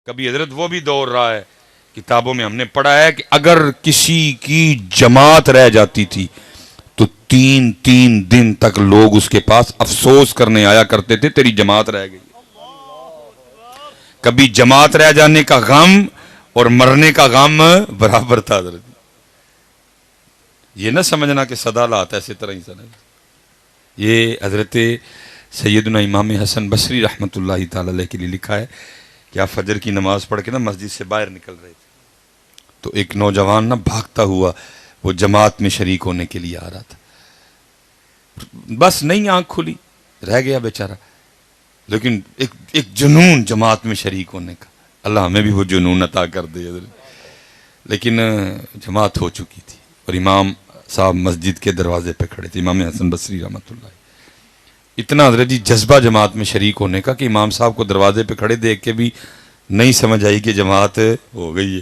کبھی حضرت وہ بھی دور رہا ہے، کتابوں میں ہم نے پڑھا ہے کہ اگر کسی کی جماعت رہ جاتی تھی تو 3 دن تک لوگ اس کے پاس افسوس کرنے آیا کرتے تھے تیری جماعت رہ گئی۔ کبھی جماعت رہ جانے کا غم اور مرنے کا غم برابر تھا حضرت۔ یہ نہ سمجھنا کہ صدا لات ایسے طرح ہی سمجھ۔ یہ حضرت سیدنا امام حسن بصری رحمۃ اللہ تعالی علیہ کے لیے لکھا ہے کہ آپ فجر کی نماز پڑھ کے نا مسجد سے باہر نکل رہے تھے تو ایک نوجوان نا بھاگتا ہوا وہ جماعت میں شریک ہونے کے لیے آ رہا تھا، بس نہیں آنکھ کھلی، رہ گیا بیچارہ، لیکن ایک جنون جماعت میں شریک ہونے کا، اللہ ہمیں بھی وہ جنون عطا کر دے۔ لیکن جماعت ہو چکی تھی اور امام صاحب مسجد کے دروازے پہ کھڑے تھے، امام حسن بصری رحمۃ اللہ۔ اتنا حضرت جی جذبہ جماعت میں شریک ہونے کا کہ امام صاحب کو دروازے پہ کھڑے دیکھ کے بھی نہیں سمجھ آئی کہ جماعت ہو گئی ہے۔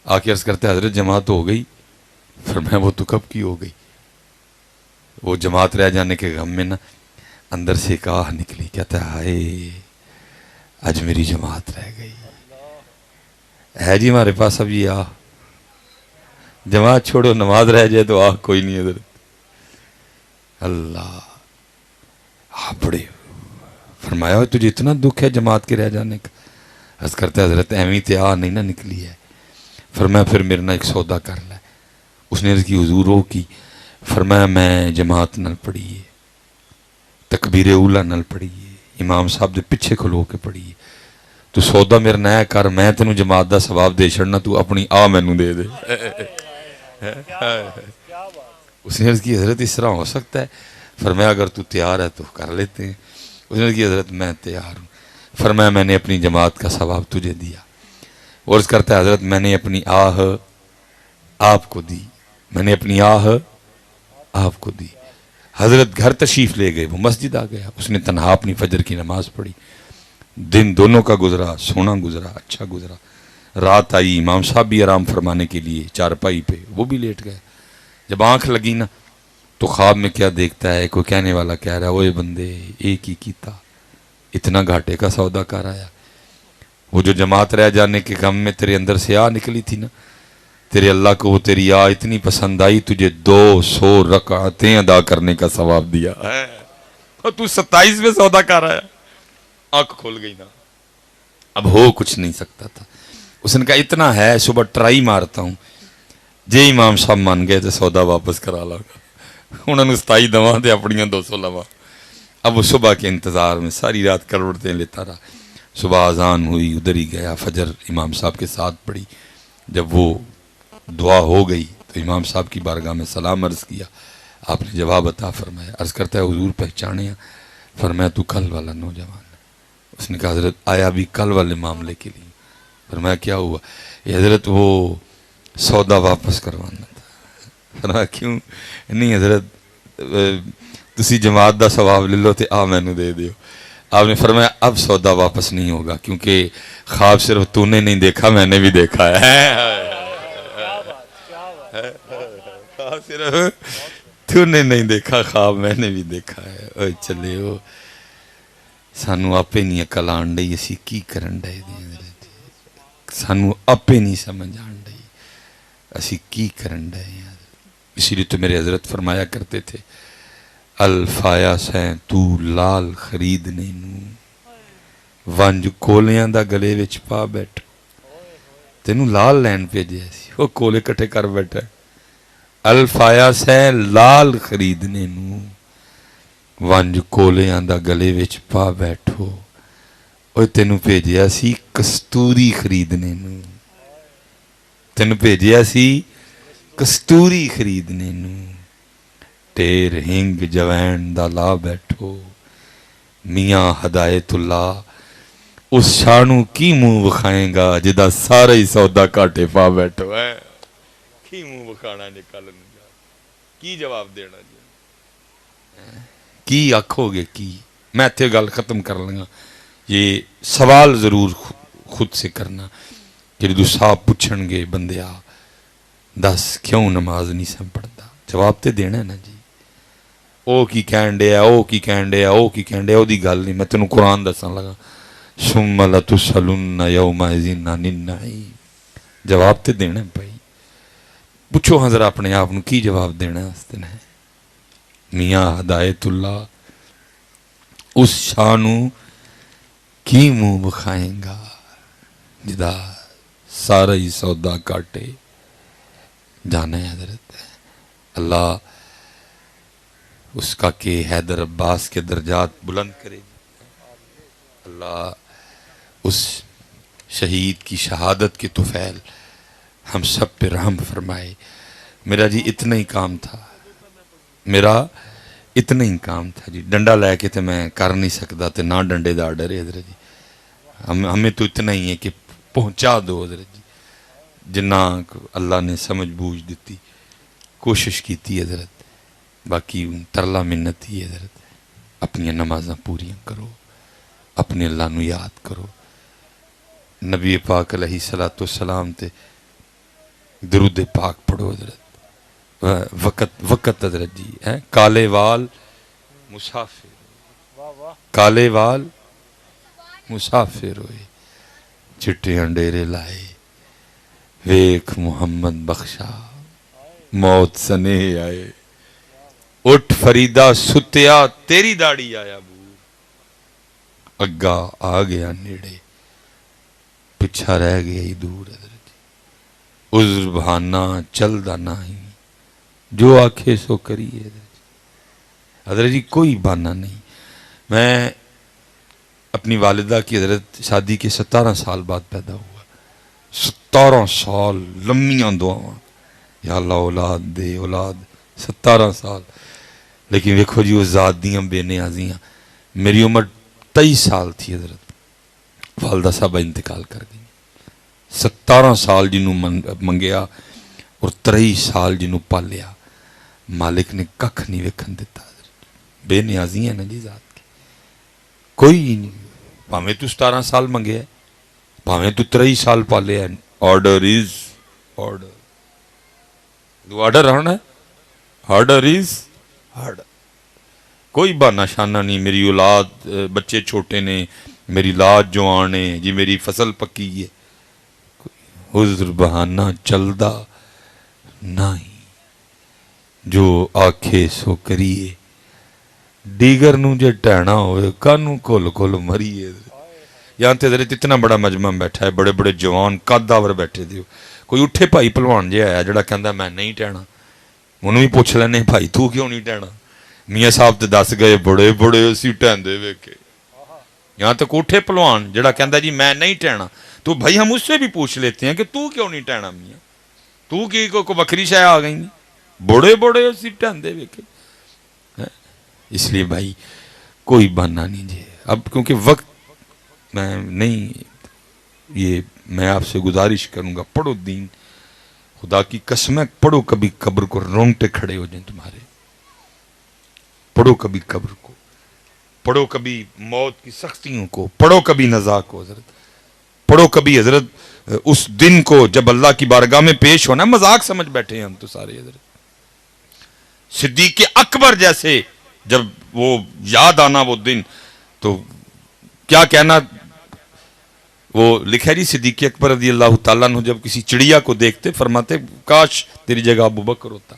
آ کے عرض کرتے حضرت جماعت ہو گئی؟ فرمایا وہ تو کب کی ہو گئی۔ وہ جماعت رہ جانے کے غم میں نا اندر سے ایک آہ نکلی، کہتا ہے ہائے آج میری جماعت رہ گئی ہے جی ہمارے پاس اب یہ آہ، جماعت چھوڑو نماز رہ جائے تو آہ کوئی نہیں حضرت۔ اللہ بڑے فرمایا تجھے اتنا دکھ ہے جماعت کے رہ جانے کا؟ عرض کرتا ہے حضرت ایویں تے آہ نہیں نہ نکلی ہے۔ فرمایا پھر میرے نہ ایک سودا کر لے۔ اس نے عرض کی حضور ہو کی؟ فرمایا میں جماعت نل پڑھی ہے، تکبیر اولا نل پڑھی ہے، امام صاحب دے پیچھے کھلو کے پڑھی ہے، تو سودا میرے نہ کر، میں تینوں جماعت دا ثواب دے چھڑنا، تو اپنی آہ مینوں دے دے۔ اس نے عرض کی حضرت اس طرح ہو سکتا ہے؟ فرمایا اگر تو تیار ہے تو کر لیتے ہیں۔ اس نے عرض کی حضرت میں تیار ہوں۔ فرمایا میں نے اپنی جماعت کا ثواب تجھے دیا۔ اور عرض کرتا ہے حضرت میں نے اپنی آہ آپ کو دی، میں نے اپنی آہ آپ کو دی۔ حضرت گھر تشریف لے گئے، وہ مسجد آ گیا، اس نے تنہا اپنی فجر کی نماز پڑھی۔ دن دونوں کا گزرا، سونا گزرا، اچھا گزرا۔ رات آئی، امام صاحب بھی آرام فرمانے کے لیے چارپائی پہ، وہ بھی لیٹ گئے۔ جب آنکھ لگی نا تو خواب میں کیا دیکھتا ہے، کوئی کہنے والا کہہ رہا ہے اوے بندے ایک ہی کیتا، اتنا گھاٹے کا سودا کر آیا۔ وہ جو جماعت رہ جانے کے غم میں تیرے اندر سے آ نکلی تھی نا، تیرے اللہ کو وہ تیری آ اتنی پسند آئی، تجھے 200 رکعتیں ادا کرنے کا ثواب دیا ہے، اور تو 27 میں سودا کر آیا۔ آنکھ کھول گئی نا، اب ہو کچھ نہیں سکتا تھا۔ اس نے کہا اتنا ہے صبح ٹرائی مارتا ہوں، جے امام صاحب مان گئے تو سودا واپس کرا لا گا، انہوں نے 27 دواں دے اپنیاں 200 لوا۔ اب وہ صبح کے انتظار میں ساری رات کروڑتیں لیتا رہا۔ صبح اذان ہوئی، ادھر ہی گیا، فجر امام صاحب کے ساتھ پڑھی۔ جب وہ دعا ہو گئی تو امام صاحب کی بارگاہ میں سلام عرض کیا، آپ نے جواب عطا فرمایا۔ عرض کرتا ہے حضور پہچانے ہیں؟ فرمایا تو کل والا نوجوان۔ اس نے کہا حضرت آیا بھی کل والے معاملے کے لیے؟ فرمایا کیا ہوا؟ یہ حضرت وہ سودا واپس کروانا تھا۔ فرمایا کیوں؟ نہیں حضرت تسی جماعت دا ثواب لے لو تے آ مینوں دے دیو۔ آپ نے فرمایا اب سودا واپس نہیں ہوگا، کیونکہ خواب صرف تو نے نہیں دیکھا، میں نے بھی دیکھا ہے۔ خواب صرف تو نے نہیں دیکھا، خواب میں نے بھی دیکھا ہے۔ اوہ چلے ہو، سانو آپے نہیں عقل آن ڈئی، اسی کی کرن ڈے دیں، سانو آپے نہیں سمجھ آن ڈئی، اسی کی کرن ڈے ہیں۔ اسی لیے تو میرے حضرت فرمایا کرتے تھے الفایا سین تو لال خریدنے نو، ونج کولیاں دا گلے وچ پا بیٹھ، تینوں لال لین پہ جیسی وہ کولے کٹھے کر بیٹھا ہے۔ الفایا سین لال خریدنے نو، ونج کولیاں دا گلے وچ پا بیٹھو، اوہ تینوں بھیجیا سی کستوری خریدنے نو، تینوں بھیجیا سی کستوری خریدنے نو، ٹیر ہنگ جوین دا لا بیٹھو، میاں ہدایت اللہ اس شانو کی منہ بکھائیں گا جدا سارا ہی سودا کاٹے پا بیٹھو ہے۔ کی منہ بکھانا جے کل نجا، کی جواب دینا جے، کی آکھو گے کی؟ میں تھے گل ختم کر لگا، یہ سوال ضرور خود سے کرنا کہ جدو صاحب پوچھن گے بندیا دس کیوں نماز نہیں سم پڑھتا، جواب تے دینا ہے نا جی۔ او کی کہن ڈے ہے، او کی کہن ڈے ہے، او کی کہن ڈے ہے، او دی گل نہیں، میں تینوں قرآن دسان لگا۔ ثم لتسألن یومئذ عن النعیم. جواب تے دینا بھائی. پوچھو ہاں ذرا اپنے آپ نو کی جواب دینا اس دن ہے. میاں ہدایت اللہ اس شانو کی منہ بکھائیں گا جدا سارا ہی سودا کاٹے. جانا ہے حضرت اللہ اس کا کہ حیدر عباس کے درجات بلند کرے. اللہ اس شہید کی شہادت کے طفیل ہم سب پہ رحم فرمائے. میرا جی اتنا ہی کام تھا, میرا اتنا ہی کام تھا جی. ڈنڈا لے کے تو میں کر نہیں سکتا تے نہ ڈنڈے دا آرڈر ہے حضرت جی. ہمیں تو اتنا ہی ہے کہ پہنچا دو حضرت جی. جنہ اللہ نے سمجھ بوجھ دیتی کوشش کیتی حضرت. باقی ترلا منت ہی حضرت. اپنی نمازاں پوریاں کرو, اپنے اللہ نو یاد کرو, نبی پاک علیہ الصلوۃ والسلام تے درود پاک پڑھو حضرت. وقت حضرت جی ہے کالے وال مسافر, کالے وال مسافر ہوئے, چٹے انڈیرے لائے, ویکھ محمد بخشا موت سنے آئے. اٹھ فریدہ ستیا تیری داڑھی آیا بو, اگا آ گیا نیڑے پچھا رہ گیا ہی دور حضرت جی. عذر بہانہ چل دا نہیں جو آکھے سو کریے حضرت جی. کوئی بہانہ نہیں. میں اپنی والدہ کی حضرت شادی کے 17 سال بعد پیدا ہوا. 17 سال لمیاں دعاواں یا اللہ اولاد دے اولاد. 17 سال. لیکن ویکھو جی وہ ذات دیاں بے نیازیاں. میری عمر 23 سال تھی حضرت, والدہ صاحبہ انتقال کر گئی. 17 سال جنہوں منگیا اور 23 سال جنہوں پالیا. مالک نے ککھ نہیں ویکھن دیتا حضرت. بے نیازی ہیں نا جی ذات کی. کوئی نہیں. پاویں تو 17 سال منگے ہے, پاویں تو 23 سال پالے ہیں. Order is order. دو آرڈر ہونا ہے, آرڈر از آرڈر. کوئی بہانہ شانہ نہیں. میری اولاد بچے چھوٹے نے, میری لاد جوان ہے جی, میری فصل پکی ہے. عذر بہانہ چلدا نہیں جو آکھے سو کریے. دیگر نو جے ٹہنا ہوئے کانو کھول کھول مریے. یہاں تے حضرت اتنا بڑا مجمع بیٹھا ہے, بڑے بڑے جوان قداور بیٹھے دیو. کوئی اٹھے بھائی پہلوان جے آیا جڑا کہندا میں نہیں ٹہنا, انہوں بھی پوچھ لینے بھائی تو کیوں نہیں ٹہنا. میاں صاحب تے دس گئے بڑے بڑے اسی ٹہندے ویکھے. یہاں تک اٹھے پہلوان جڑا کہندا جی میں نہیں ٹہنا, تو بھائی ہم اس سے بھی پوچھ لیتے ہیں کہ تو کیوں نہیں ٹہنا میاں, تو کی کو بکری شے آ گئی. بڑے بڑے اسی ٹہندے ویکھے. اس لیے بھائی کوئی بہانہ نہیں جی. اب کیونکہ وقت میں نہیں, یہ میں آپ سے گزارش کروں گا پڑھو دین. خدا کی قسمیں پڑھو کبھی قبر کو, رونگٹے کھڑے ہو جائیں تمہارے. پڑھو کبھی قبر کو, پڑھو کبھی موت کی سختیوں کو, پڑھو کبھی نزا کو حضرت, پڑھو کبھی حضرت اس دن کو جب اللہ کی بارگاہ میں پیش ہونا. مذاق سمجھ بیٹھے ہیں ہم تو سارے حضرت. صدیق اکبر جیسے جب وہ یاد آنا وہ دن تو کیا کہنا. وہ لکھا جی صدیق اکبر رضی اللہ تعالیٰ عنہ جب کسی چڑیا کو دیکھتے فرماتے کاش تیری جگہ ابو بکر ہوتا.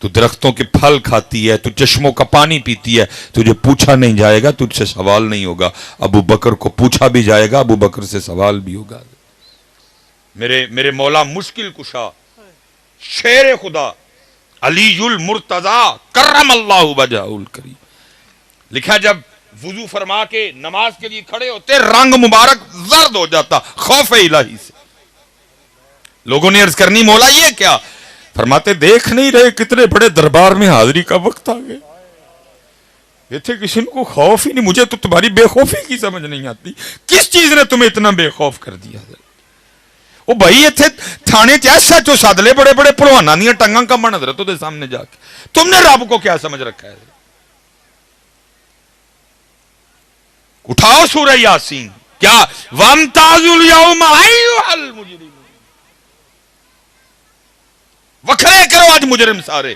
تو درختوں کے پھل کھاتی ہے, تو چشموں کا پانی پیتی ہے, تجھے پوچھا نہیں جائے گا, تجھ سے سوال نہیں ہوگا. ابو بکر کو پوچھا بھی جائے گا, ابو بکر سے سوال بھی ہوگا. میرے مولا مشکل کشا شیر خدا علی المرتضی کرم اللہ وجہہ الکریم. لکھا جب وضو فرما کے نماز کے لیے کھڑے ہوتے رنگ مبارک زرد ہو جاتا خوف الہی سے. لوگوں نے عرض کرنی مولا یہ کیا؟ فرماتے دیکھ نہیں رہے کتنے بڑے دربار میں حاضری کا وقت آ گئے. یہ تھے کسی کو خوف ہی نہیں. مجھے تو تمہاری بے خوفی کی سمجھ نہیں آتی. کس چیز نے تمہیں اتنا بے خوف کر دیا؟ وہ بھائی یہ تھے تھانے ایسا جو سادلے بڑے بڑے پڑوانا نہیں ٹنگا کا من حضرت دے سامنے جا کے تم نے رب کو کیا سمجھ رکھا ہے؟ اٹھاؤ سورہ یاسین. کیا وَامْتَازُوا الْيَوْمَ أَيُّهَا الْمُجْرِمُونَ. وکھرے کرو آج مجرم سارے,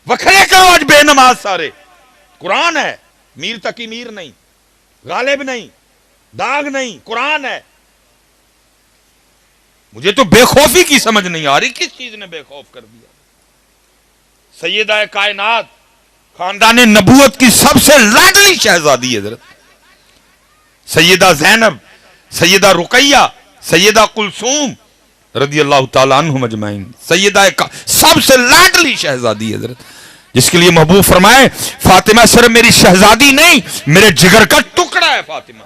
وکھرے کرو آج بے نماز سارے. قرآن ہے, میر تقی میر نہیں, غالب نہیں, داغ نہیں، قرآن ہے. مجھے تو بے خوفی کی سمجھ نہیں آ رہی، کس چیز نے بے خوف کر دیا؟ سیدہ کائنات، خاندان نبوت کی سب سے لاڈلی شہزادی حضرت سیدہ زینب، سیدہ رقیہ، سیدہ کلثوم رضی اللہ تعالیٰ عنہم اجمعین، سیدہ سب سے لاڈلی شہزادی حضرت، جس کے لیے محبوب فرمائے فاطمہ صرف میری شہزادی نہیں، میرے جگر کا ٹکڑا ہے. فاطمہ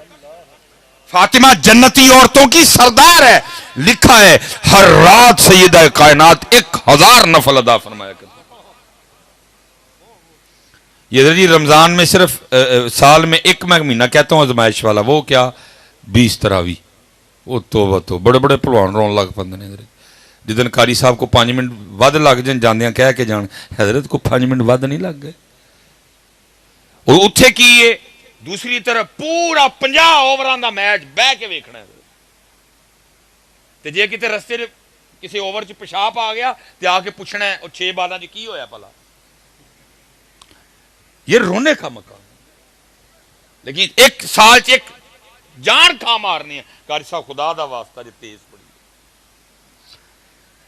فاطمہ جنتی عورتوں کی سردار ہے. لکھا ہے ہر رات سیدہ کائنات 1000 نفل ادا فرمایا کرتی. یہ جی رمضان میں صرف سال میں ایک میں مہینہ کہتا ہوں آزمائش والا، وہ کیا 20 تراوی. وہ تو بڑے بڑے پلوان رون لگ پندے نے. جدن قاری صاحب کو 5 منٹ ود لگ جان جاندیاں کہہ کے جان، حضرت کو 5 منٹ ود نہیں لگ گئے. اور اتھے کی دوسری طرف پورا 50 اووراں دا میچ بہ کے ویکھنا ہے. تے جے کتے رستے کسی اوور چ پیشاب آ گیا تے آ کے پوچھنا ہے اور 6 بالاں چ کی ہویا پلا. یہ رونے کا مقام ہے. لیکن ایک سال چ ایک جان کھا مارنی ہے. قاری صاحب خدا دا واسطہ جو تیز پڑی.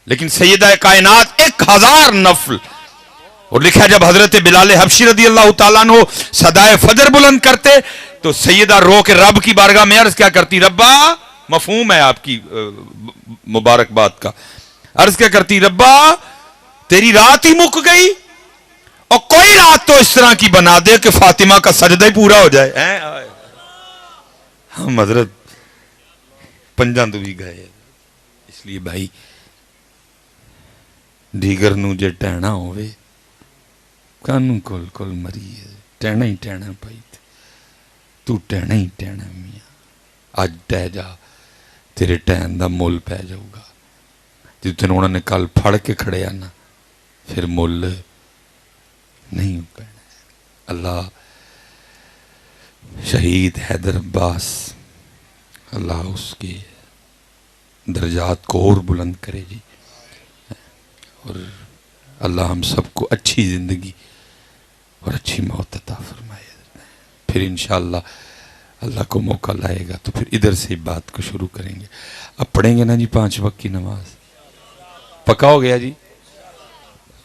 لیکن سیدہ کائنات 1000 نفل. اور لکھا جب حضرت بلال حبشی رضی اللہ تعالیٰ عنہ صدائے فجر بلند کرتے تو سیدہ رو کے رب کی بارگاہ میں عرض کیا کرتی؟ ربا، مفہوم ہے آپ کی مبارکباد کا. عرض کیا کرتی؟ ربا تیری رات ہی مک گئی، اور کوئی رات تو اس طرح کی بنا دے کہ فاطمہ کا سجدہ ہی پورا ہو جائے. ہم حضرت پنجاں تو بھی گئے. اس لیے بھائی دیگر نو جے ٹہنا ہوئے کانوں کول کول مری ہے. ٹہنا ہی ٹہنا پائی تو ٹہنا ہی ٹہنا میاں. اج ٹہ جا، تیرے ٹہن دا مول پہ جاؤ گا. جتنے انہوں نے کل پھڑ کے کھڑے آنا پھر مول نہیں پہنا. اللہ شہید حیدر عباس اللہ اس کے درجات کو اور بلند کرے جی. اور اللہ ہم سب کو اچھی زندگی اور اچھی موت عطا فرمائے. پھر انشاءاللہ اللہ کو موقع لائے گا تو پھر ادھر سے بات کو شروع کریں گے. اب پڑھیں گے نا جی 5 وقت کی نماز. پکا ہو گیا جی؟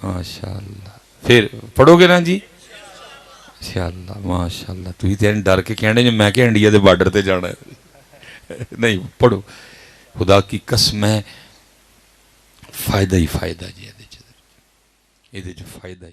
ماشاءاللہ. پھر پڑھو گے نا جی انشاءاللہ؟ ماشاءاللہ. تو ہی تین ڈر کے کہنے جو میں کہ انڈیا دے بارڈر تے جانا ہے. نہیں پڑھو، خدا کی قسم ہے فائدہ ہی فائدہ جی. یہ جو فائدہ ہی